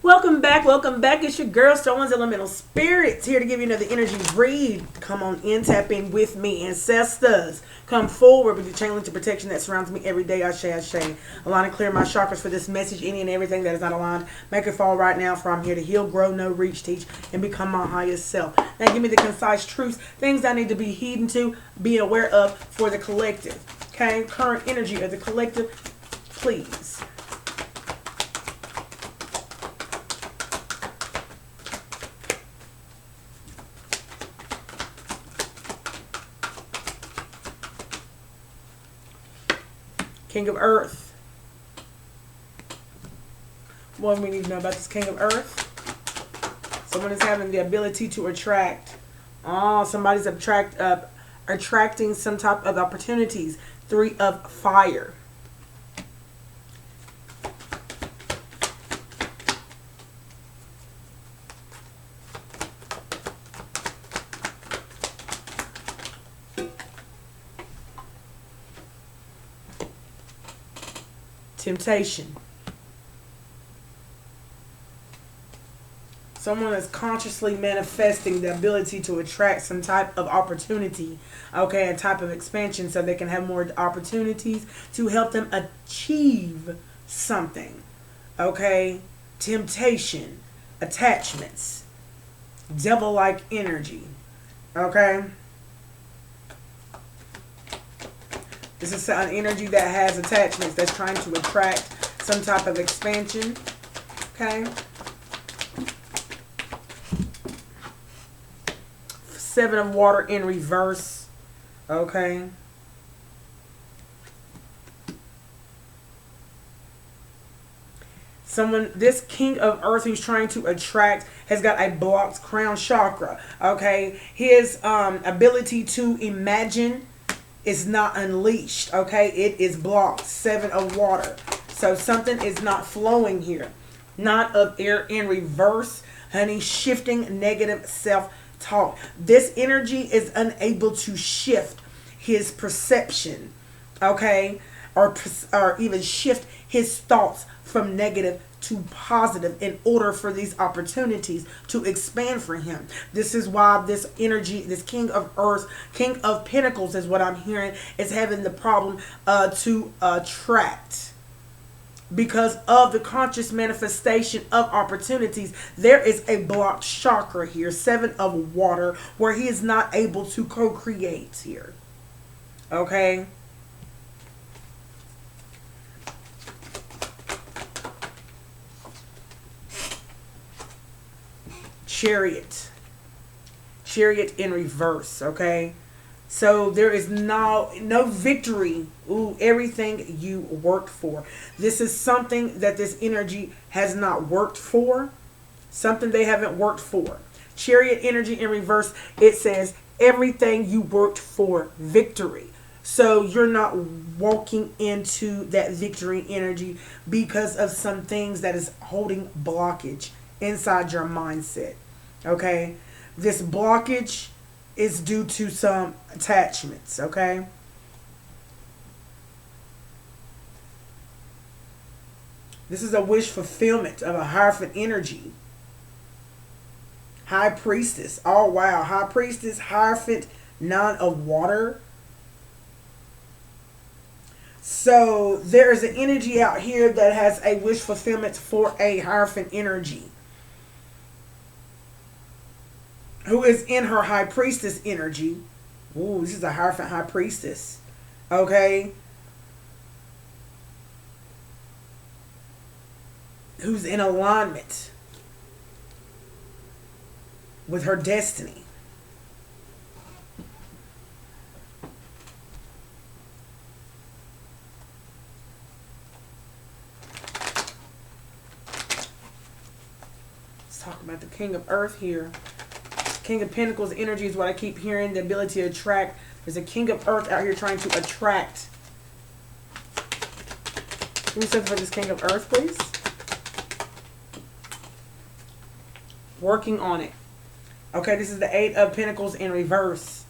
Welcome back, welcome back. It's your girl, Stone's Elemental Spirits, here to give you another energy read. Come on in, tap in with me, ancestors. Come forward with the chain link to protection that surrounds me every day. Ashe, ashe. Align and clear my chakras for this message. Any and everything that is not aligned, make it fall right now. For I'm here to heal, grow, know, reach, teach, and become my highest self. Now give me the concise truths, things I need to be heeding to, be aware of for the collective. Okay, current energy of the collective, please. King of Earth. What do we need to know about this King of Earth? Someone is having the ability to attract. Oh, somebody's attracting some type of opportunities. Three of Fire. Temptation. Someone is consciously manifesting the ability to attract some type of opportunity, okay, a type of expansion so they can have more opportunities to help them achieve something, okay. Temptation, attachments, devil-like energy, okay. This is an energy that has attachments that's trying to attract some type of expansion. Okay. Seven of Water in reverse. Okay. This King of Earth who's trying to attract has got a blocked crown chakra. Okay. His ability to imagine is not unleashed, okay. It is blocked. Seven of Water, so something is not flowing here. Nine of Air in reverse, honey. Shifting negative self-talk. This energy is unable to shift his perception, okay, or even shift his thoughts from negative to positive in order for these opportunities to expand for him. This is why this energy, this King of Earth, King of Pentacles is what I'm hearing, is having the problem to attract. Because of the conscious manifestation of opportunities, there is a blocked chakra here. Seven of Water, where he is not able to co-create here. Okay. Chariot in reverse, okay. So there is no victory. Ooh, everything you worked for. This is something that this energy has not worked for, something they haven't worked for. Chariot energy in reverse, it says everything you worked for, victory. So you're not walking into that victory energy because of some things that is holding blockage inside your mindset. Okay, this blockage is due to some attachments. Okay, this is a wish fulfillment of a Hierophant energy. High Priestess. Oh wow, High Priestess, Hierophant, Nine of Water. So there is an energy out here that has a wish fulfillment for a Hierophant energy, who is in her High Priestess energy. Ooh, this is a Hierophant High Priestess. Okay. Who's in alignment with her destiny. Let's talk about the King of Earth here. King of Pentacles energy is what I keep hearing. The ability to attract. There's a King of Earth out here trying to attract. Give me something for this King of Earth, please. Working on it. Okay, this is the Eight of Pentacles in reverse.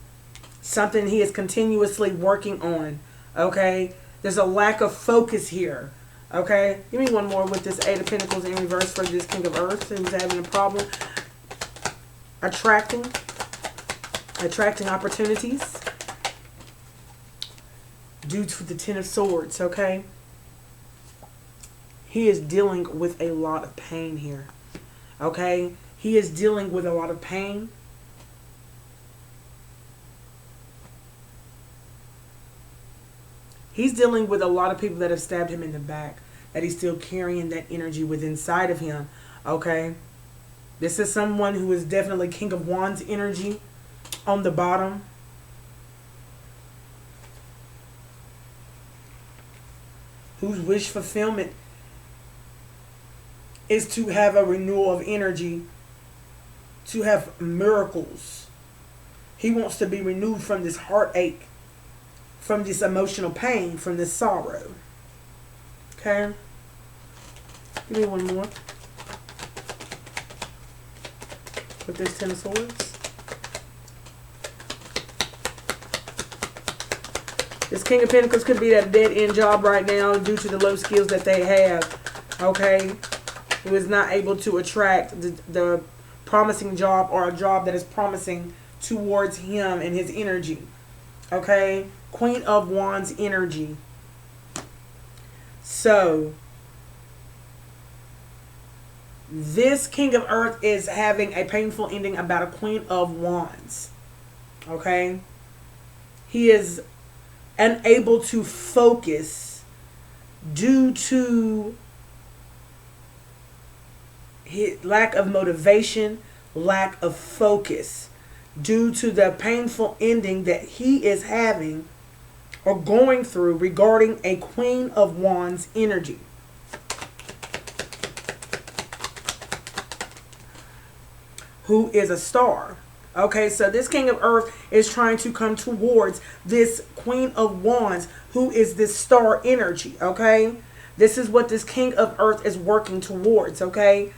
Something he is continuously working on. Okay, there's a lack of focus here. Okay, give me one more with this Eight of Pentacles in reverse for this King of Earth who's having a problem attracting opportunities due to the Ten of Swords. Okay, he is dealing with a lot of pain here. Okay, he is dealing with a lot of pain. He's dealing with a lot of people that have stabbed him in the back, that he's still carrying that energy within inside of him. Okay, this is someone who is definitely King of Wands energy on the bottom. Whose wish fulfillment is to have a renewal of energy, to have miracles. He wants to be renewed from this heartache, from this emotional pain, from this sorrow. Okay? Give me one more. With this Ten of Swords. This King of Pentacles could be that dead-end job right now due to the low skills that they have. Okay? Who is not able to attract the promising job or a job that is promising towards him and his energy. Okay? Queen of Wands energy. So, this King of Earth is having a painful ending about a Queen of Wands. Okay? He is unable to focus due to his lack of motivation, lack of focus, due to the painful ending that he is having or going through regarding a Queen of Wands energy. Who is a star. Okay, so this King of Earth is trying to come towards this Queen of Wands, who is this star energy. Okay, this is what this King of Earth is working towards. Okay,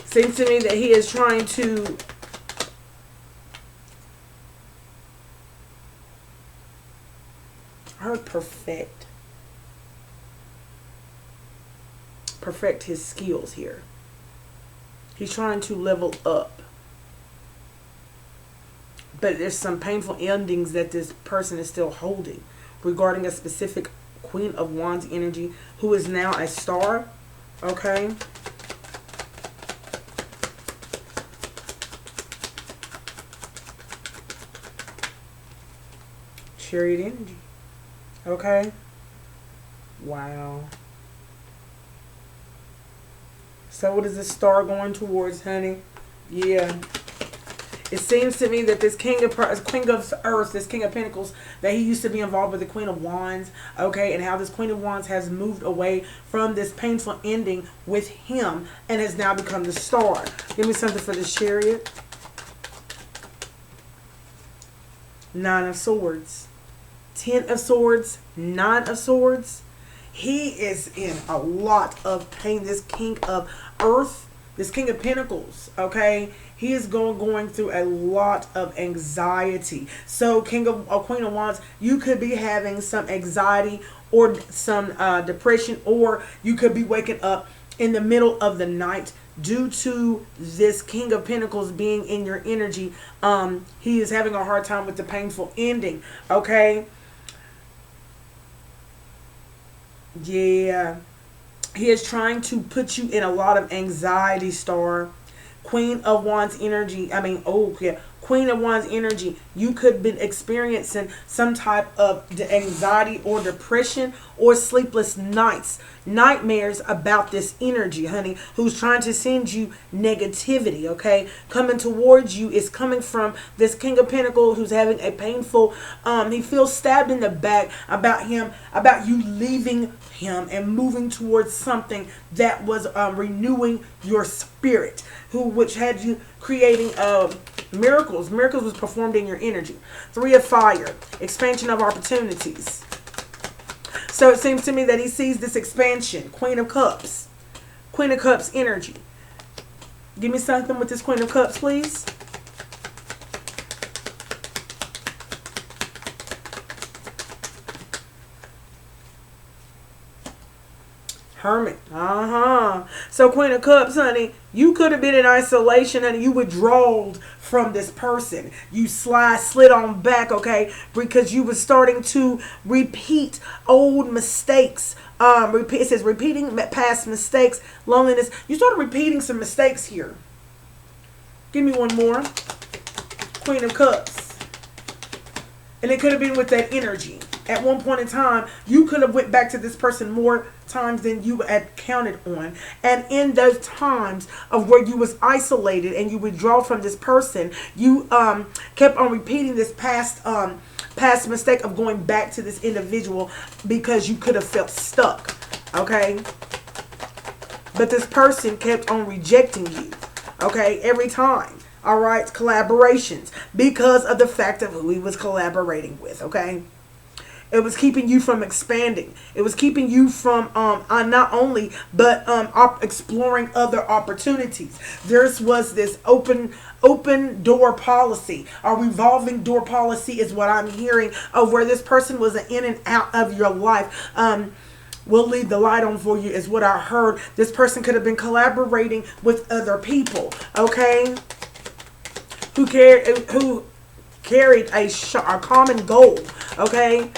seems to me that he is trying to perfect his skills here. He's trying to level up. But there's some painful endings that this person is still holding regarding a specific Queen of Wands energy who is now a star. Okay. Chariot energy. Okay. Wow. So what is this star going towards, honey? Yeah. It seems to me that this King of Earth, this King of Pentacles, that he used to be involved with the Queen of Wands, okay, and how this Queen of Wands has moved away from this painful ending with him and has now become the star. Give me something for this Chariot. Nine of Swords. 10 of Swords. 9 of Swords. He is in a lot of pain. This King of Earth, this King of Pentacles, okay? He is going through a lot of anxiety. So Queen of Wands, you could be having some anxiety or some depression, or you could be waking up in the middle of the night due to this King of Pentacles being in your energy. He is having a hard time with the painful ending, okay? Yeah. He is trying to put you in a lot of anxiety, star. Queen of Wands energy. Queen of Wands energy. You could have been experiencing some type of anxiety or depression or sleepless nights. Nightmares about this energy, honey, who's trying to send you negativity, okay? Coming towards you is coming from this King of Pentacles who's having a painful, he feels stabbed in the back about you leaving him and moving towards something that was renewing your spirit, which had you creating miracles. Miracles was performed in your energy. 3 of Fire, expansion of opportunities. So it seems to me that he sees this expansion. Queen of Cups. Queen of Cups energy. Give me something with this Queen of Cups, please. Hermit. So Queen of Cups, honey, you could have been in isolation and you withdrawed from this person. You slid on back, okay, because you were starting to repeat old mistakes. It says repeating past mistakes, loneliness. You started repeating some mistakes here. Give me one more. Queen of Cups. And it could have been with that energy. At one point in time, you could have went back to this person more times than you had counted on. And in those times of where you was isolated and you withdraw from this person, you kept on repeating this past mistake of going back to this individual because you could have felt stuck. Okay? But this person kept on rejecting you. Okay? Every time. All right? Collaborations. Because of the fact of who he was collaborating with. Okay? It was keeping you from expanding. It was keeping you from not only, but exploring other opportunities. There was this open door policy. A revolving door policy is what I'm hearing of where this person was an in and out of your life. We'll leave the light on for you is what I heard. This person could have been collaborating with other people. Okay? Who carried a common goal. Okay?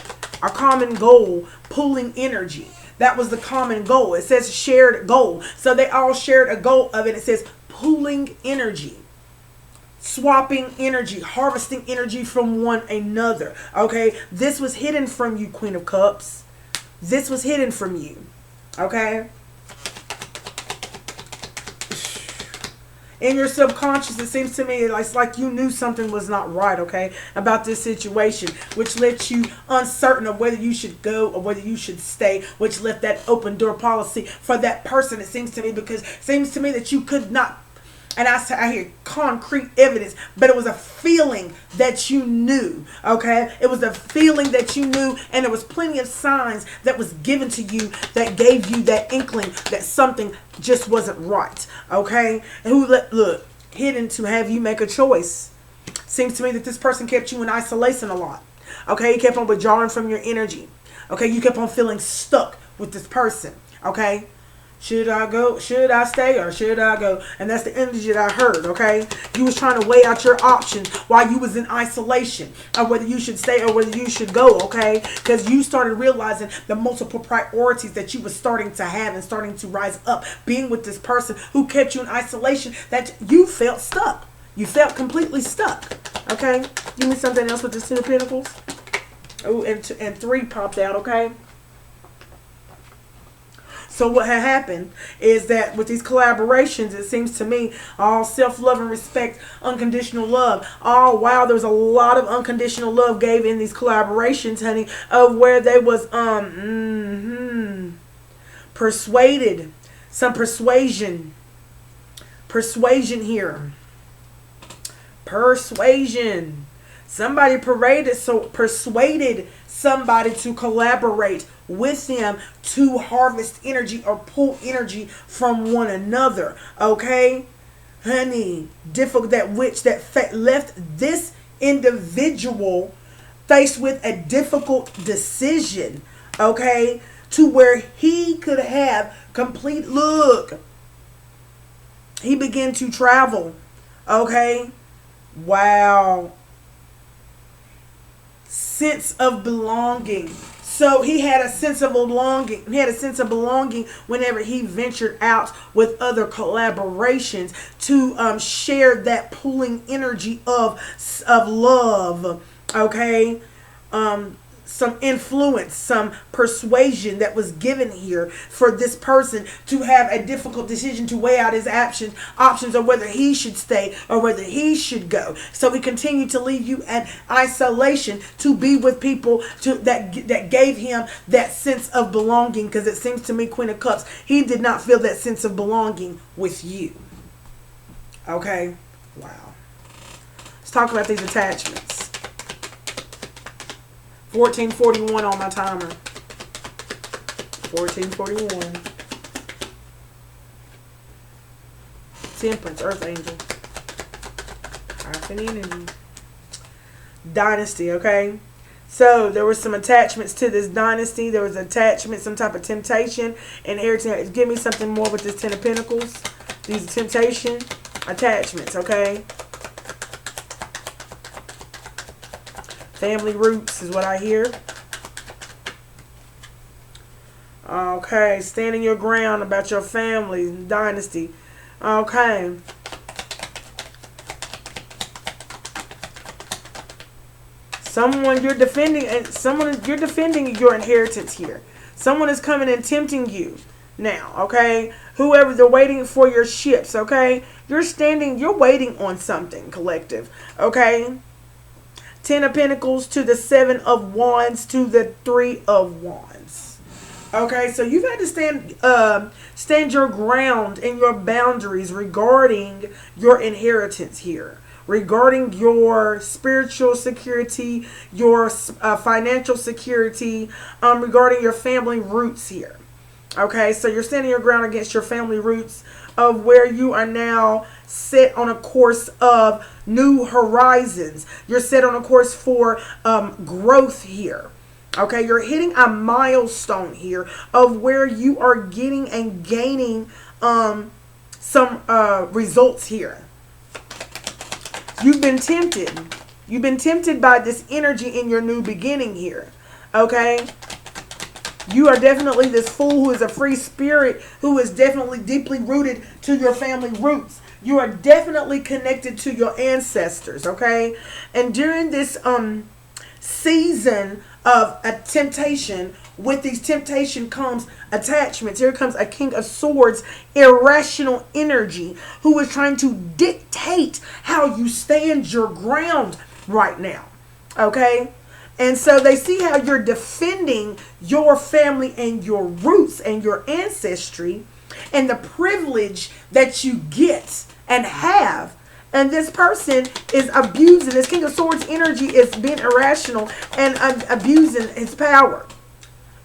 Our common goal, pulling energy. That was the common goal. It says shared goal. So they all shared a goal of it. It says pulling energy. Swapping energy. Harvesting energy from one another. Okay. This was hidden from you, Queen of Cups. This was hidden from you. Okay. In your subconscious, it seems to me it's like you knew something was not right, okay, about this situation, which left you uncertain of whether you should go or whether you should stay, which left that open door policy for that person, it seems to me, because it seems to me that you could not, and I hear concrete evidence, but it was a feeling that you knew, okay? It was a feeling that you knew, and there was plenty of signs that was given to you that gave you that inkling that something just wasn't right, okay? And look, hidden to have you make a choice. Seems to me that this person kept you in isolation a lot, okay? You kept on withdrawing from your energy, okay? You kept on feeling stuck with this person, okay? Should I go? Should I stay? Or should I go? And that's the energy that I heard, okay? You was trying to weigh out your options while you was in isolation. Or whether you should stay or whether you should go, okay? Because you started realizing the multiple priorities that you was starting to have and starting to rise up. Being with this person who kept you in isolation, that you felt stuck. You felt completely stuck, okay? Give me something else with the Ten of Pentacles. Oh, and 3 popped out, okay? So what had happened is that with these collaborations, it seems to me, all self-love and respect, unconditional love. Oh, wow, there's a lot of unconditional love gave in these collaborations, honey, of where they was persuaded. Some persuasion. Persuasion here. Persuasion. Somebody persuaded somebody to collaborate with them to harvest energy or pull energy from one another. Okay, honey, difficult that left this individual faced with a difficult decision. Okay, to where he could have complete look. He began to travel. Okay, wow. Sense of belonging. So he had a sense of belonging. He had a sense of belonging whenever he ventured out with other collaborations to share that pulling energy of love. Okay, some influence, some persuasion that was given here for this person to have a difficult decision to weigh out his options of whether he should stay or whether he should go. So he continued to leave you in isolation to be with people that gave him that sense of belonging, because it seems to me, Queen of Cups, he did not feel that sense of belonging with you. Okay? Wow. Let's talk about these attachments. 1441 on my timer. 1441. Temperance, Earth Angel. Hyphen energy. Dynasty, okay? So there was some attachments to this dynasty. There was attachment, some type of temptation, inheritance. Give me something more with this Ten of Pentacles. These temptation, attachments, okay? Family roots is what I hear. Okay, standing your ground about your family, dynasty. Okay. Someone you're defending, and someone you're defending your inheritance here. Someone is coming and tempting you now, okay? Whoever, they're waiting for your ships, okay? You're waiting on something, collective, okay? Ten of Pentacles to the Seven of Wands to the Three of Wands. Okay, so you've had to stand your ground and your boundaries regarding your inheritance here, regarding your spiritual security, your financial security, regarding your family roots here. Okay, so you're standing your ground against your family roots of where you are now set on a course of new horizons. You're set on a course for growth here. Okay, you're hitting a milestone here of where you are getting and gaining some results here. You've been tempted. You've been tempted by this energy in your new beginning here. Okay? You are definitely this fool who is a free spirit, who is definitely deeply rooted to your family roots. You are definitely connected to your ancestors, okay? And during this season of a temptation, with these temptation comes attachments. Here comes a King of Swords, irrational energy, who is trying to dictate how you stand your ground right now. Okay? And so they see how you're defending your family and your roots and your ancestry and the privilege that you get and have. And this person is abusing, this King of Swords energy is being irrational and abusing his power.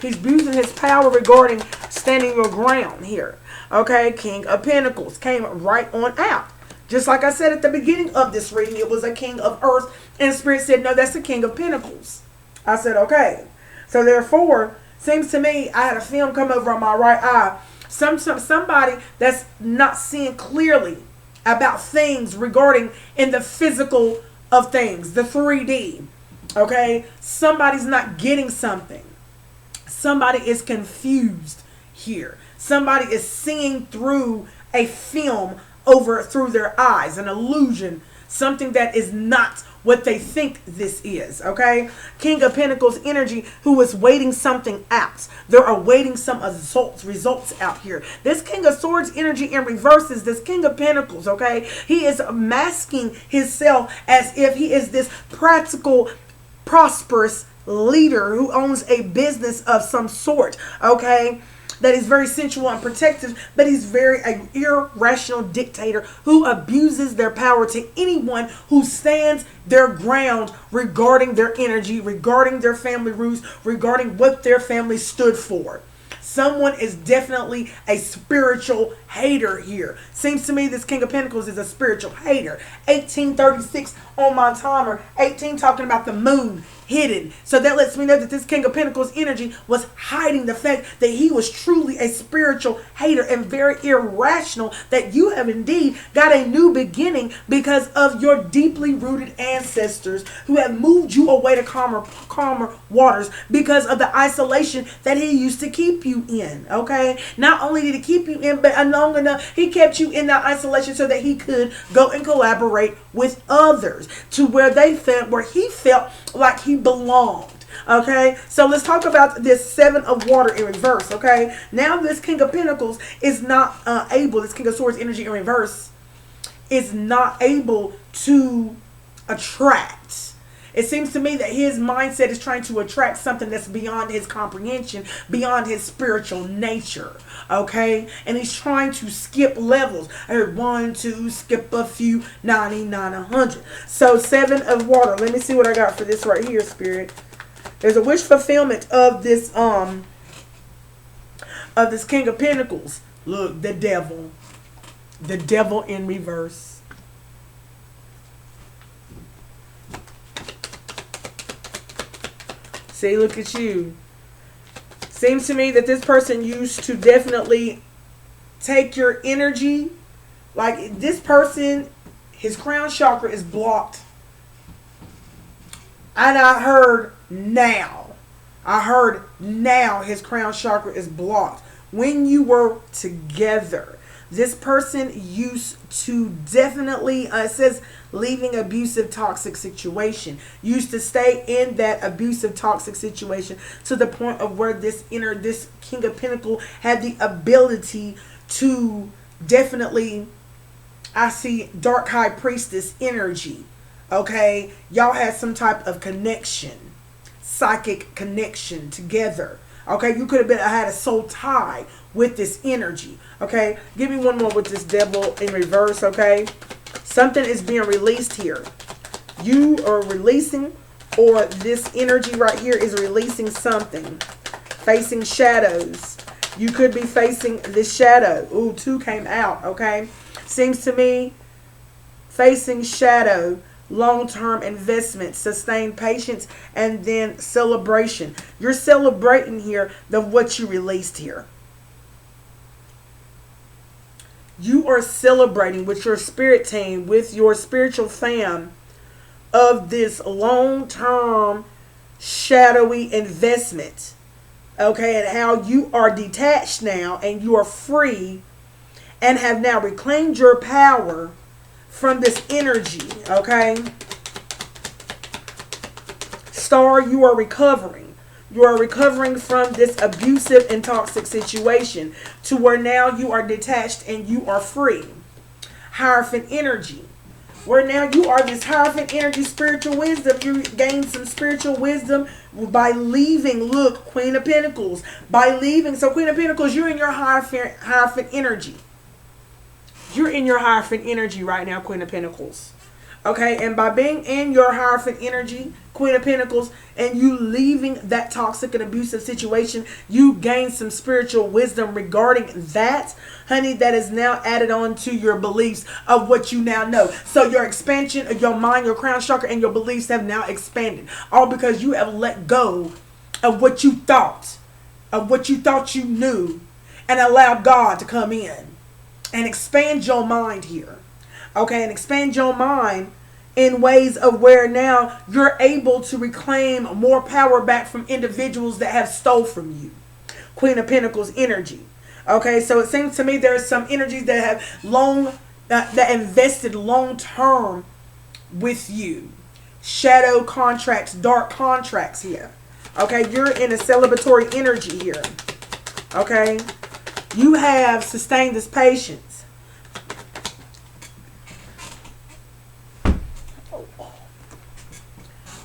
He's abusing his power regarding standing your ground here. Okay, King of Pentacles came right on out. Just like I said at the beginning of this reading, it was a King of Earth. And Spirit said, no, that's the King of Pentacles. I said, okay. So therefore, seems to me, I had a film come over on my right eye. Somebody that's not seeing clearly about things regarding in the physical of things, the 3D. Okay? Somebody's not getting something. Somebody is confused here. Somebody is seeing through a film through their eyes, an illusion, something that is not what they think this is, okay? King of Pentacles energy who is waiting something out. They're awaiting some results out here. This King of Swords energy in reverse is this King of Pentacles, okay? He is masking himself as if he is this practical, prosperous leader who owns a business of some sort, okay? That is very sensual and protective, but he's very an irrational dictator who abuses their power to anyone who stands their ground regarding their energy, regarding their family roots, regarding what their family stood for. Someone is definitely a spiritual hater here. Seems to me this King of Pentacles is a spiritual hater. 1836 on my timer. 18 talking about the moon. Hidden. So that lets me know that this King of Pentacles energy was hiding the fact that he was truly a spiritual hater and very irrational, that you have indeed got a new beginning because of your deeply rooted ancestors who have moved you away to calmer waters because of the isolation that he used to keep you in. Okay? Not only did he keep you in, but long enough, he kept you in that isolation so that he could go and collaborate with others to where he felt like he belonged. Okay, so let's talk about this Seven of Water in reverse. Okay, now this King of Pentacles is not able, this King of Swords energy in reverse is not able to attract. It seems to me that his mindset is trying to attract something that's beyond his comprehension, beyond his spiritual nature. Okay? And he's trying to skip levels. I heard 1, 2, skip a few, 99, 100. So 7 of water. Let me see what I got for this right here, Spirit. There's a wish fulfillment of this King of Pentacles. Look, the devil. The devil in reverse. See, look at you. Seems to me that this person used to definitely take your energy. Like this person, his crown chakra is blocked. And I heard now. His crown chakra is blocked. When you were together, this person used to definitely, it says leaving abusive toxic situation, used to stay in that abusive toxic situation to the point of where this King of Pentacles had the ability to definitely, I see dark high priestess energy. Okay, y'all had some type of connection, psychic connection together. Okay, you could have had a soul tie with this energy. Okay, give me one more with this devil in reverse. Okay, something is being released here. You are releasing, or this energy right here is releasing something. Facing shadows. You could be facing this shadow. Ooh, 2 came out. Okay, seems to me facing shadow. Long-term investment, sustained patience, and then celebration. You're celebrating here what you released here. You are celebrating with your spirit team, with your spiritual fam, of this long-term shadowy investment. Okay, and how you are detached now and you are free and have now reclaimed your power from this energy. Okay, Star, you are recovering. You are recovering from this abusive and toxic situation to where now you are detached and you are free. Hierophant energy, where now you are this Hierophant energy, spiritual wisdom. You gain some spiritual wisdom by leaving. Look, Queen of Pentacles, by leaving. So Queen of Pentacles, you're in your Hierophant energy. You're in your Hierophant energy right now, Queen of Pentacles. Okay, and by being in your Hierophant energy, Queen of Pentacles, and you leaving that toxic and abusive situation, you gain some spiritual wisdom regarding that, honey, that is now added on to your beliefs of what you now know. So your expansion of your mind, your crown chakra, and your beliefs have now expanded. All because you have let go of what you thought, you knew, and allowed God to come in and expand your mind here. Okay, and expand your mind in ways of where now you're able to reclaim more power back from individuals that have stole from you. Queen of Pentacles energy. Okay, so it seems to me there are some energies that have that invested long term with you. Shadow contracts, dark contracts here. Okay, you're in a celebratory energy here. Okay, you have sustained this patience.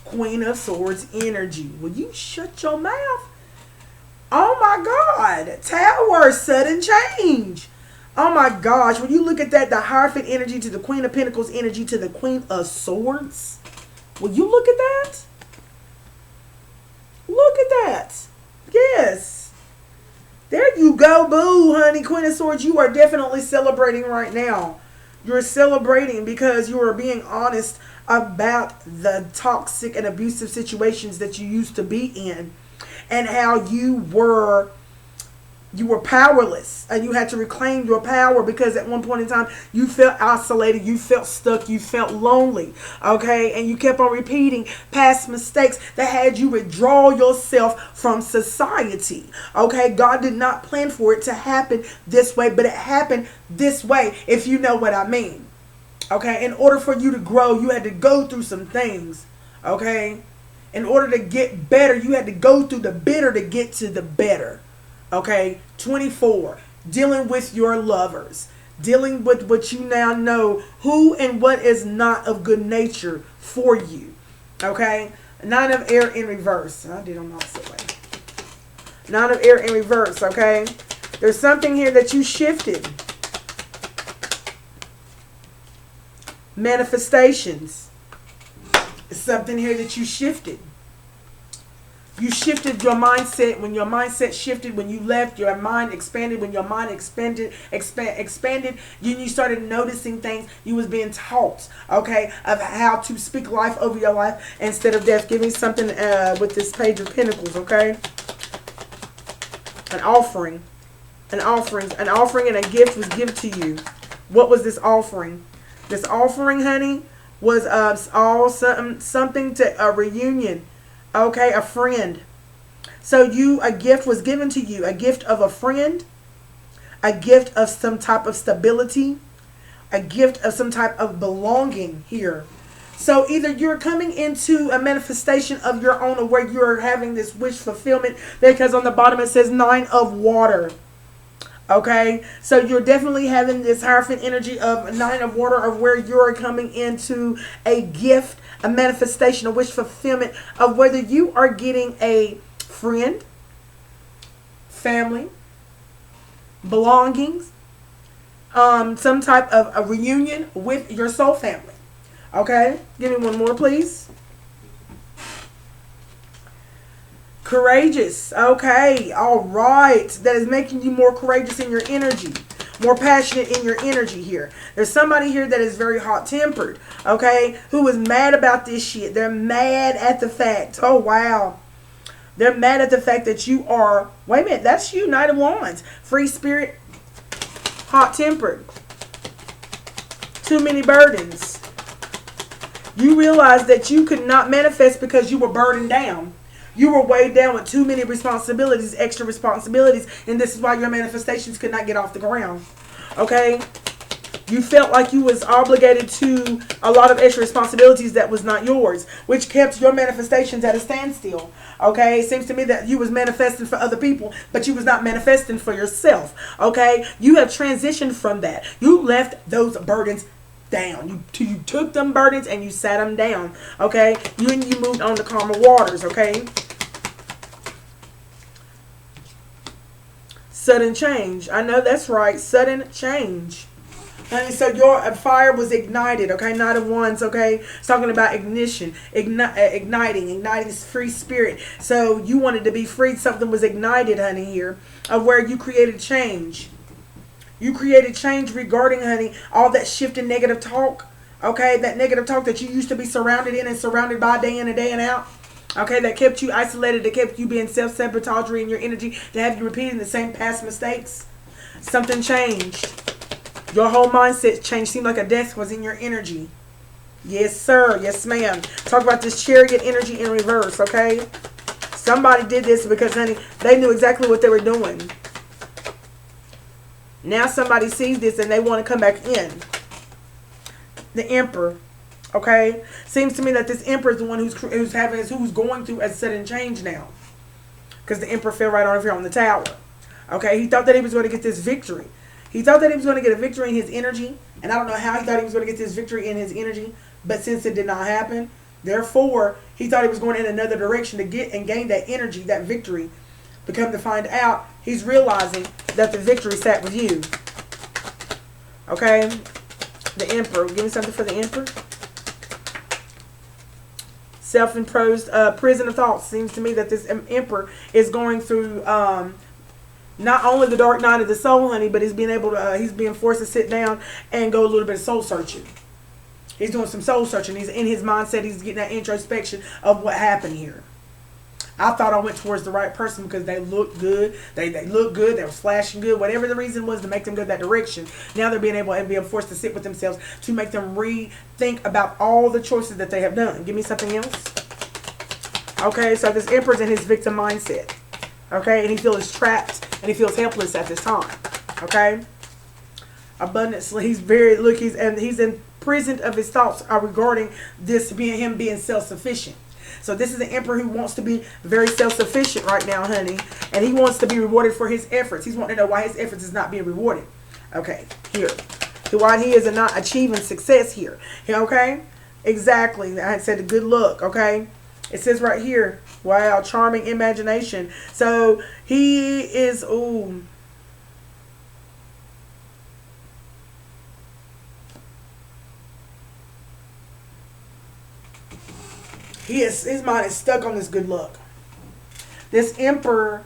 Queen of Swords energy. Will you shut your mouth? Oh my God. Tower, sudden change. Oh my gosh. When you look at that, the Hierophant energy to the Queen of Pentacles energy to the Queen of Swords. Will you look at that? Look at that. Yes. There you go, boo, honey. Queen of Swords, you are definitely celebrating right now. You're celebrating because you are being honest about the toxic and abusive situations that you used to be in, and how you were powerless and you had to reclaim your power because at one point in time you felt isolated, you felt stuck, you felt lonely. Okay, and you kept on repeating past mistakes that had you withdraw yourself from society. Okay, God did not plan for it to happen this way, but it happened this way, if you know what I mean. Okay, in order for you to grow, you had to go through some things. Okay, in order to get better, you had to go through the bitter to get to the better. Okay, 24, dealing with your lovers, dealing with what you now know, who and what is not of good nature for you. Okay, 9 of air in reverse. I did on the opposite way. 9 of air in reverse. Okay, there's something here that you shifted. Manifestations. It's something here that you shifted. You shifted your mindset. When your mindset shifted, when you left, your mind expanded. When your mind expanded, you started noticing things. You was being taught, okay, of how to speak life over your life instead of death. Give me something with this Page of Pentacles, okay? An offering. An offering and a gift was given to you. What was this offering? This offering, honey, was all something to a reunion. Okay, a friend. So a gift was given to you. A gift of a friend. A gift of some type of stability. A gift of some type of belonging here. So either you're coming into a manifestation of your own, or where you're having this wish fulfillment, because on the bottom it says 9 of water. Okay, so you're definitely having this Hierophant energy of 9 of water, of where you're coming into a gift, a manifestation, a wish fulfillment of whether you are getting a friend, family, belongings, some type of a reunion with your soul family. Okay, give me one more, please. Courageous. Okay, all right. That is making you more courageous in your energy, more passionate in your energy here. There's somebody here that is very hot-tempered, okay, who is mad about this shit. They're mad at the fact. Oh, wow. They're mad at the fact that you are, wait a minute, that's you, Knight of Wands. Free spirit, hot-tempered. Too many burdens. You realize that you could not manifest because you were burdened down. You were weighed down with too many responsibilities, extra responsibilities, and this is why your manifestations could not get off the ground. Okay? You felt like you was obligated to a lot of extra responsibilities that was not yours, which kept your manifestations at a standstill. Okay? It seems to me that you was manifesting for other people, but you was not manifesting for yourself. Okay? You have transitioned from that. You left those burdens down. You took them burdens and you sat them down. Okay? You moved on to calmer waters. Okay? Sudden change. I know that's right. Sudden change. And so your fire was ignited, okay? Knight of Wands, okay? It's talking about ignition, igniting this free spirit. So you wanted to be freed. Something was ignited, honey, here, of where you created change. You created change regarding, honey, all that shift in negative talk, okay? That negative talk that you used to be surrounded in and surrounded by day in and day and out, okay? That kept you isolated, that kept you being self-sabotaging in your energy, to have you repeating the same past mistakes. Something changed. Your whole mindset changed. Seemed like a death was in your energy. Yes, sir. Yes, ma'am. Talk about this Chariot energy in reverse, okay? Somebody did this because, honey, they knew exactly what they were doing. Now somebody sees this and they want to come back in. The Emperor, okay? Seems to me that this Emperor is the one who's going through a sudden change now, because the Emperor fell right over here on the tower. Okay, he thought that he was going to get this victory. He thought that he was going to get a victory in his energy, and I don't know how he thought he was going to get this victory in his energy, but since it did not happen, therefore, he thought he was going in another direction to get and gain that energy, that victory. But come to find out, he's realizing that the victory sat with you. Okay? The Emperor. Give me something for the Emperor. Self-imposed prison of thoughts. Seems to me that this Emperor is going through not only the dark night of the soul, honey, but he's being forced to sit down and go a little bit of soul searching. He's doing some soul searching. He's in his mindset. He's getting that introspection of what happened here. I thought I went towards the right person because they looked good. They looked good. They were flashing good. Whatever the reason was to make them go that direction. Now they're being forced to sit with themselves to make them rethink about all the choices that they have done. Give me something else. Okay, so this Emperor's in his victim mindset. Okay, and he feels trapped and he feels helpless at this time. Okay, abundance. He's imprisoned of his thoughts regarding this being self-sufficient. So this is an Emperor who wants to be very self-sufficient right now, honey. And he wants to be rewarded for his efforts. He's wanting to know why his efforts is not being rewarded. Okay, here. Why he is not achieving success here. Okay? Exactly. I said good luck, okay? It says right here, wow, charming imagination. So he is, ooh. His mind is stuck on this good luck. This Emperor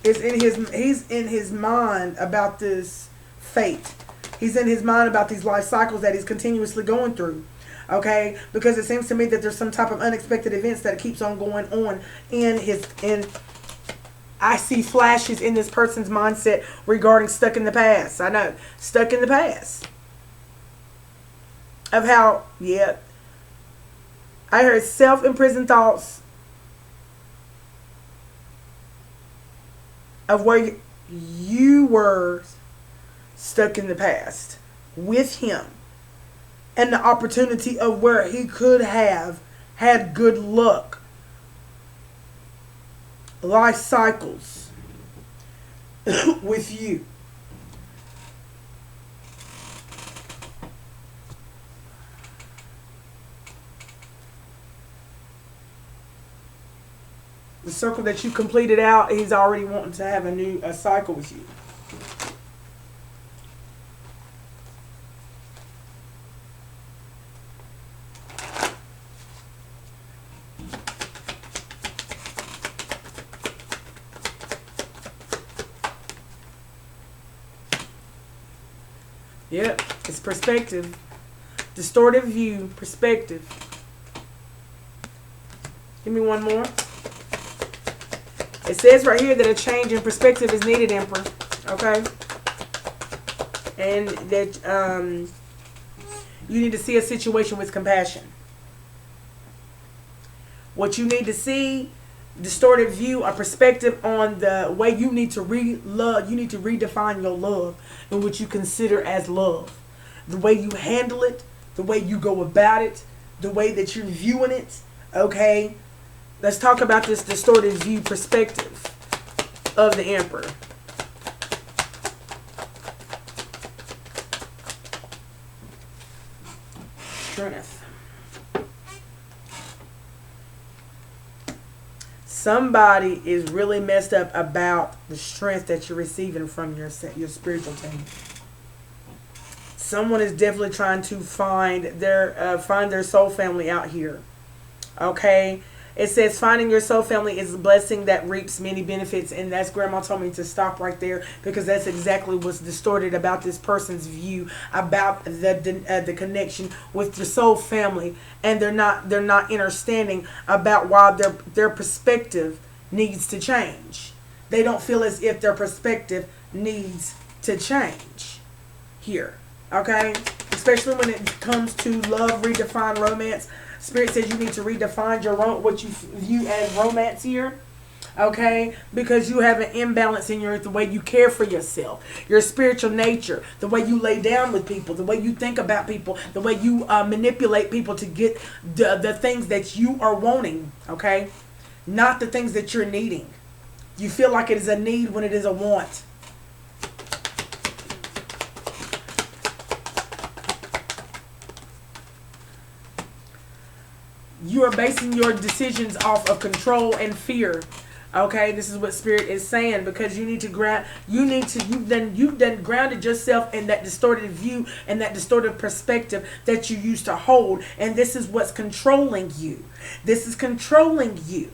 is he's in his mind about this fate. He's in his mind about these life cycles that he's continuously going through. Okay, because it seems to me that there's some type of unexpected events that keeps on going on in I see flashes in this person's mindset regarding stuck in the past. I know, stuck in the past. Of how, yeah, I heard self-imprisoned thoughts of where you were stuck in the past with him, and the opportunity of where he could have had good luck. Life cycles with you. The circle that you completed out, he's already wanting to have a cycle with you. Yep, it's perspective. Distorted view, perspective. Give me one more. It says right here that a change in perspective is needed, Emperor. Okay? And that you need to see a situation with compassion. What you need to see, distorted view, a perspective on the way you need to love. You need to redefine your love and what you consider as love. The way you handle it, the way you go about it, the way that you're viewing it. Okay? Let's talk about this distorted view perspective of the Emperor. Strength. Somebody is really messed up about the strength that you're receiving from your spiritual team. Someone is definitely trying to find their soul family out here. Okay? It says finding your soul family is a blessing that reaps many benefits, and that's Grandma told me to stop right there, because that's exactly what's distorted about this person's view about the connection with your soul family, and they're not understanding about why their perspective needs to change. They don't feel as if their perspective needs to change here. Okay, especially when it comes to love, redefine romance. Spirit says you need to redefine what you view as romance here. Okay, because you have an imbalance in the way you care for yourself, your spiritual nature, the way you lay down with people, the way you think about people, the way you manipulate people to get the things that you are wanting. Okay, not the things that you're needing. You feel like it is a need when it is a want. You are basing your decisions off of control and fear. Okay, this is what Spirit is saying, because you've then grounded yourself in that distorted view and that distorted perspective that you used to hold, and this is what's controlling you. This is controlling you.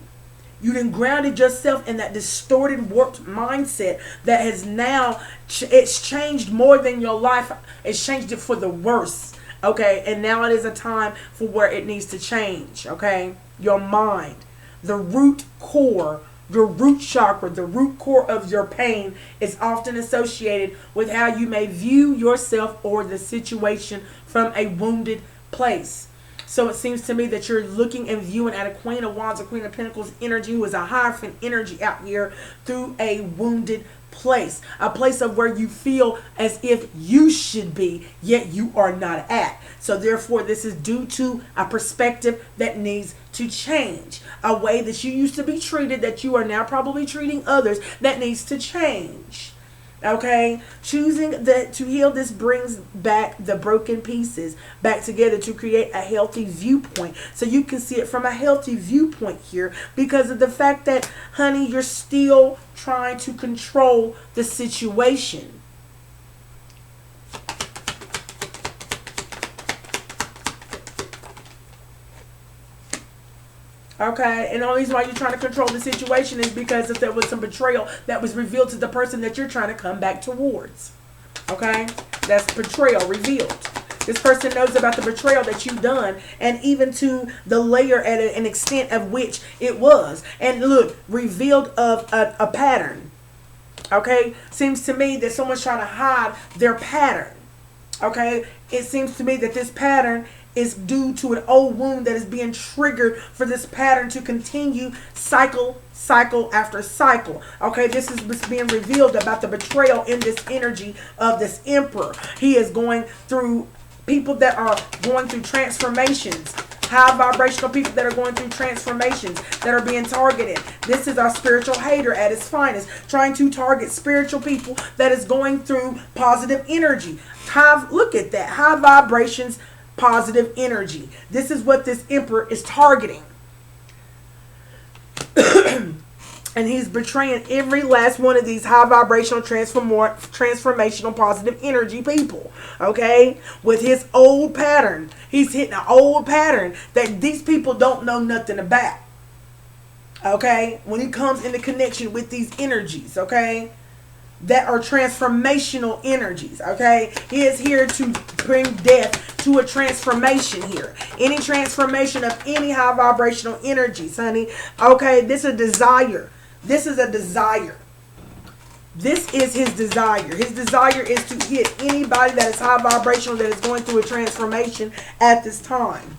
You then grounded yourself in that distorted, warped mindset that has now it's changed more than your life. It's changed it for the worse. Okay, and now it is a time for where it needs to change. Okay, your mind, the root core, your root chakra, the root core of your pain is often associated with how you may view yourself or the situation from a wounded place. So it seems to me that you're looking and viewing at a Queen of Wands or Queen of Pentacles energy, who is a Hierophant energy out here, through a wounded place. A place of where you feel as if you should be, yet you are not at. So therefore, this is due to a perspective that needs to change. A way that you used to be treated, that you are now probably treating others, that needs to change. Okay, choosing that to heal this brings back the broken pieces back together to create a healthy viewpoint, so you can see it from a healthy viewpoint here, because of the fact that, honey, you're still trying to control the situation. Okay, and the only reason why you're trying to control the situation is because if there was some betrayal that was revealed to the person that you're trying to come back towards. Okay, that's betrayal revealed. This person knows about the betrayal that you've done, and even to the layer at an extent of which it was. And look, revealed of a pattern. Okay, seems to me that someone's trying to hide their pattern. Okay, it seems to me that this pattern is due to an old wound that is being triggered for this pattern to continue cycle after cycle. Okay, this is what's being revealed about the betrayal in this energy of this emperor. He is going through people that are going through transformations. High vibrational people that are going through transformations, that are being targeted. This is our spiritual hater at its finest, trying to target spiritual people that is going through positive energy. Look at that. High vibrations, positive energy. This is what this emperor is targeting. And he's betraying every last one of these high vibrational transformational positive energy people. Okay? With his old pattern. He's hitting an old pattern that these people don't know nothing about. Okay? When he comes into connection with these energies. Okay? That are transformational energies. Okay? He is here to bring death to a transformation here. Any transformation of any high vibrational energies, honey. Okay? This is a desire. This is a desire. This is his desire. His desire is to hit anybody that is high vibrational that is going through a transformation at this time.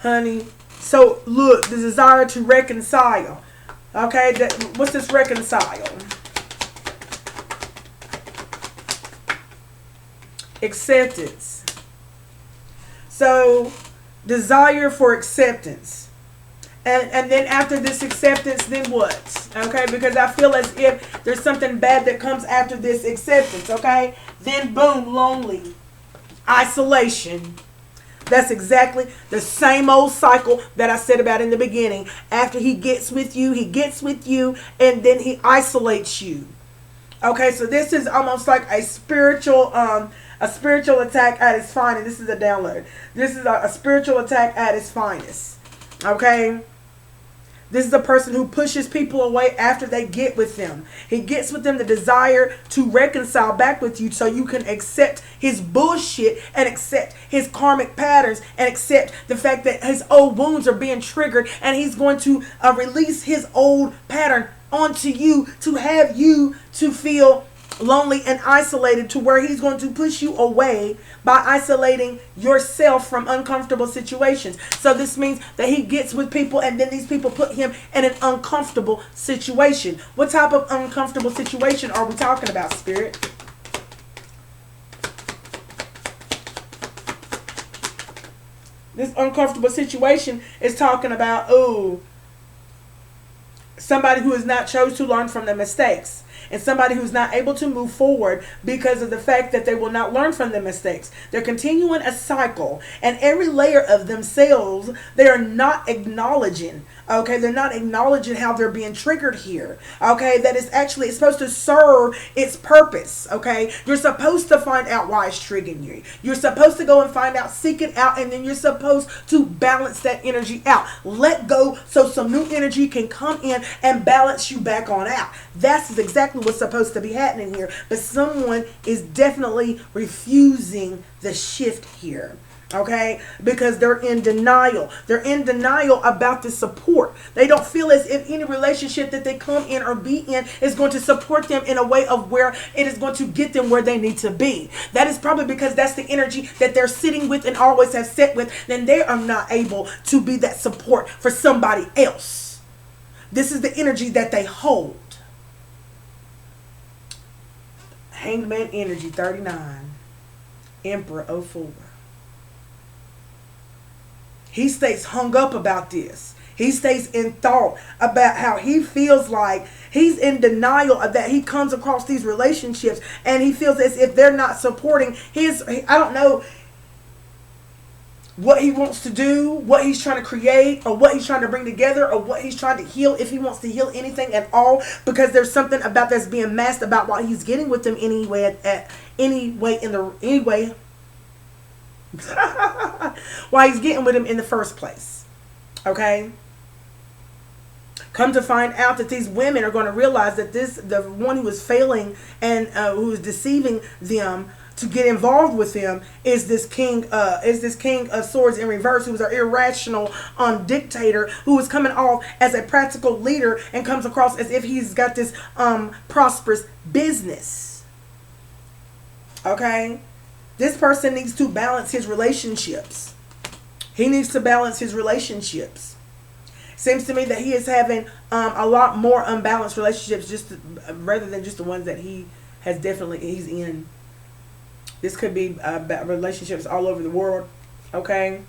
Honey. So, look, the desire to reconcile. Okay, what's this reconcile? Acceptance. So, desire for acceptance. And then after this acceptance, then what? Okay, because I feel as if there's something bad that comes after this acceptance, okay? Then boom, lonely. Isolation. That's exactly the same old cycle that I said about in the beginning. After he gets with you, and then he isolates you. Okay, so this is almost like a spiritual attack at its finest. This is a download. This is a spiritual attack at its finest. Okay? This is a person who pushes people away after they get with them. He gets with them the desire to reconcile back with you so you can accept his bullshit and accept his karmic patterns and accept the fact that his old wounds are being triggered, and he's going to release his old pattern onto you to have you to feel lonely and isolated, to where he's going to push you away by isolating yourself from uncomfortable situations. So this means that he gets with people, and then these people put him in an uncomfortable situation. What type of uncomfortable situation are we talking about, Spirit? This uncomfortable situation is talking about, somebody who has not chose to learn from their mistakes. And somebody who's not able to move forward because of the fact that they will not learn from their mistakes. They're continuing a cycle. And every layer of themselves, they are not acknowledging. Okay, they're not acknowledging how they're being triggered here. Okay, that is actually, it's supposed to serve its purpose. Okay, you're supposed to find out why it's triggering you. You're supposed to go and find out, seek it out, and then you're supposed to balance that energy out. Let go so some new energy can come in and balance you back on out. That's exactly what's supposed to be happening here. But someone is definitely refusing the shift here. Okay, because they're in denial. They're in denial about the support. They don't feel as if any relationship that they come in or be in is going to support them in a way of where it is going to get them where they need to be. That is probably because that's the energy that they're sitting with and always have sat with. Then they are not able to be that support for somebody else. This is the energy that they hold. Hangman energy 39. Emperor 04. He stays hung up about this. He stays in thought about how he feels like he's in denial of that he comes across these relationships, and he feels as if they're not supporting his, I don't know what he wants to do, what he's trying to create, or what he's trying to bring together, or what he's trying to heal, if he wants to heal anything at all, because there's something about that's being masked about why he's getting with them anyway, why he's getting with him in the first place. Okay? Come to find out that these women are going to realize that the one who is failing and who is deceiving them to get involved with them is this king of swords in reverse, who is an irrational dictator who is coming off as a practical leader and comes across as if he's got this prosperous business. Okay, this person needs to balance his relationships. He needs to balance his relationships. Seems to me that he is having a lot more unbalanced relationships, rather than just the ones that he's in. This could be relationships all over the world. Okay.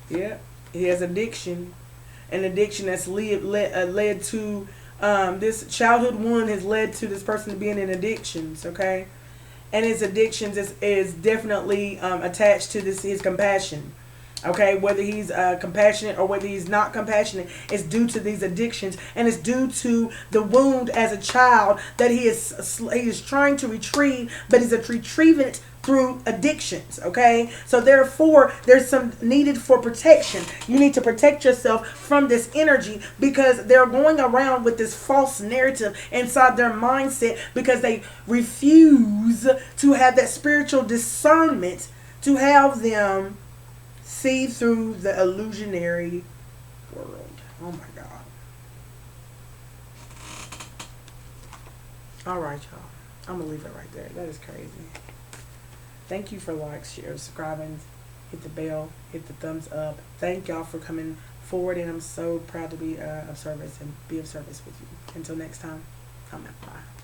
Yeah, he has addiction, an addiction that's led to this childhood wound has led to this person to being in addictions. Okay, and his addictions is definitely attached to his compassion. Okay, whether he's compassionate or whether he's not compassionate, it's due to these addictions, and it's due to the wound as a child that he is trying to retrieve, but he's retrieving it through addictions. Okay, so therefore there's some needed for protection. You need to protect yourself from this energy, because they're going around with this false narrative inside their mindset, because they refuse to have that spiritual discernment to have them see through the illusionary world. Oh my God. All right, y'all. I'm going to leave it right there. That is crazy. Thank you for likes, shares, subscribing. Hit the bell. Hit the thumbs up. Thank y'all for coming forward. And I'm so proud to be of service and be of service with you. Until next time, I'm out. Bye.